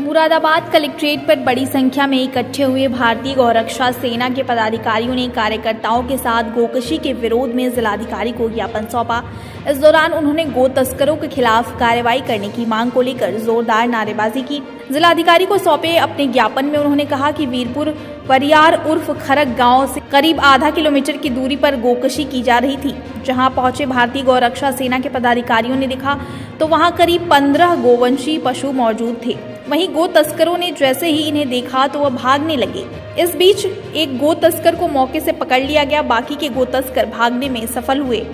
Moradabad collectorate पर बड़ी संख्या में इकट्ठे हुए भारतीय गौरक्षा सेना के पदाधिकारियों ने कार्यकर्ताओं के साथ गोकशी के विरोध में जिलाधिकारी को ज्ञापन सौंपा। इस दौरान उन्होंने गो तस्करों के खिलाफ कार्रवाई करने की मांग को लेकर जोरदार नारेबाजी की। जिलाधिकारी को सौंपे अपने ज्ञापन में उन्होंने कहा कि वीरपुर परियार उर्फ खरक गांव से करीब आधा किलोमीटर की दूरी पर गोकशी की जा रही थी। जहां पहुंचे भारतीय गौरक्षा सेना के पदाधिकारियों ने देखा तो वहां करीब 15 गोवंशी पशु मौजूद थे। वहीं गो तस्करों ने जैसे ही इन्हें देखा तो वह भागने लगे। इस बीच एक गो तस्कर को मौके से पकड़ लिया गया। बाकी के गो तस्कर भागने में सफल हुए।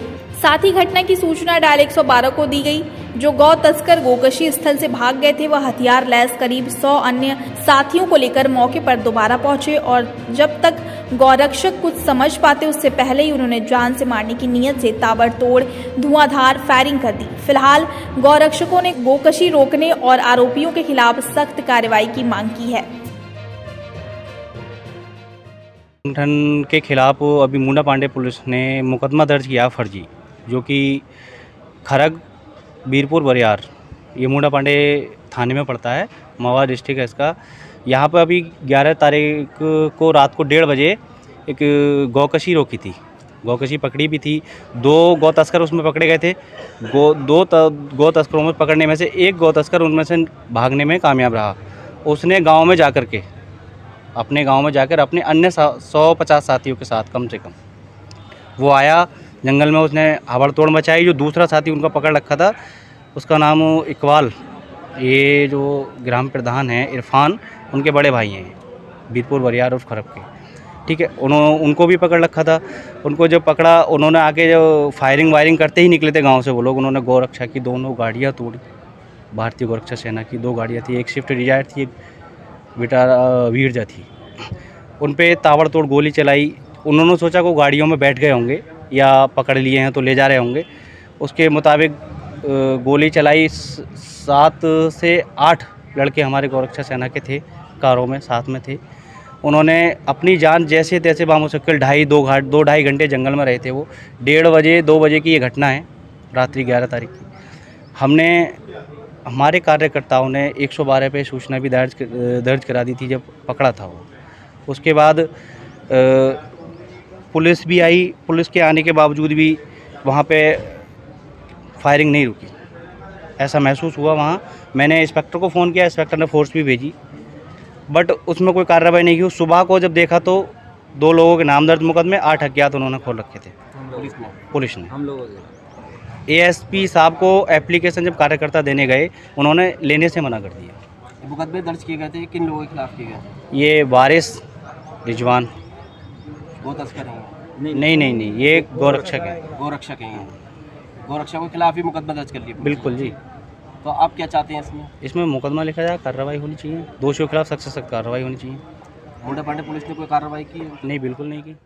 साथ ही घटना की सूचना डायल 112 को दी गई। जो गौ तस्कर गोकशी स्थल से भाग गए थे वह हथियार लैस करीब 100 अन्य साथियों को लेकर मौके पर दोबारा पहुंचे और जब तक गौरक्षक कुछ समझ पाते उससे पहले ही उन्होंने जान से मारने की नीयत से ताबड़तोड़ धुआंधार फायरिंग कर दी। फिलहाल गौरक्षकों ने गोकशी रोकने और आरोपियों के खिलाफ सख्त कार्रवाई की मांग की है। संगठन के खिलाफ अभी मुंडा पांडे पुलिस ने मुकदमा दर्ज किया फर्जी, जो कि खरग वीरपुर बरियार ये मुंडा पांडे थाने में पड़ता है, मवा डिस्ट्रिक्ट है इसका। यहाँ पर अभी 11 तारीख को रात को 1:30 बजे एक गौकशी रोकी थी, गौकशी पकड़ी भी थी। 2 गौ तस्कर उसमें पकड़े गए थे। दो गौ तस्करों में पकड़ने में से एक गौ तस्कर उनमें से भागने में कामयाब रहा। उसने गाँव में जाकर के अपने गांव में जाकर अपने अन्य 150 साथियों के साथ कम से कम वो आया जंगल में, उसने हबड़तोड़ मचाई। जो दूसरा साथी उनका पकड़ रखा था उसका नाम इकबाल, ये जो ग्राम प्रधान हैं इरफान, उनके बड़े भाई हैं वीरपुर बरियार और खरब के, ठीक है। उनको भी पकड़ रखा था। उनको जब पकड़ा उन्होंने आके जो फायरिंग वायरिंग करते ही निकले थे गाँव से वो लोग। उन्होंने गौरक्षा की 2 गाड़ियाँ तोड़ी, भारतीय गौरक्षा सेना की 2 गाड़ियाँ थी, एक स्विफ्ट डिजायर थी, एक वीरजा थी। उन पे ताबड़तोड़ गोली चलाई। उन्होंने सोचा को गाड़ियों में बैठ गए होंगे या पकड़ लिए हैं तो ले जा रहे होंगे, उसके मुताबिक गोली चलाई। 7 से 8 लड़के हमारे गौरक्षा सेना के थे, कारों में साथ में थे। उन्होंने अपनी जान जैसे तैसे बामुश्किल 2-2.5 घंटे जंगल में रहे थे वो। 1:30 बजे 2 बजे की ये घटना है, रात्रि 11 तारीख की। हमारे कार्यकर्ताओं ने 112 पे सूचना भी दर्ज करा दी थी जब पकड़ा था वो। उसके बाद पुलिस भी आई। पुलिस के आने के बावजूद भी वहाँ पे फायरिंग नहीं रुकी, ऐसा महसूस हुआ वहाँ। मैंने इंस्पेक्टर को फ़ोन किया, इंस्पेक्टर ने फोर्स भी भेजी, बट उसमें कोई कार्रवाई नहीं की। सुबह को जब देखा तो 2 लोगों के नाम दर्ज मुकदमे, 8 अज्ञात उन्होंने खोल रखे थे पुलिस ने। हम लोगों ASP साहब को एप्लीकेशन जब कार्यकर्ता देने गए उन्होंने लेने से मना कर दिया। मुकदमे दर्ज किए गए थे, किन लोगों के खिलाफ किए गए? ये वारिस रिजवान गो तस्कर हैं? नहीं, ये गौरक्षक है। गौरक्षक हैं, गौरक्षकों के खिलाफ ही मुकदमा दर्ज कर लिया? बिल्कुल जी। तो आप क्या चाहते हैं इसमें? इसमें मुकदमा लिखा जाए, कार्रवाई होनी चाहिए, दोषियों के खिलाफ सख्त से सख्त कार्रवाई होनी चाहिए। मुंडा पांडे पुलिस ने कोई कार्रवाई की? नहीं, बिल्कुल नहीं की।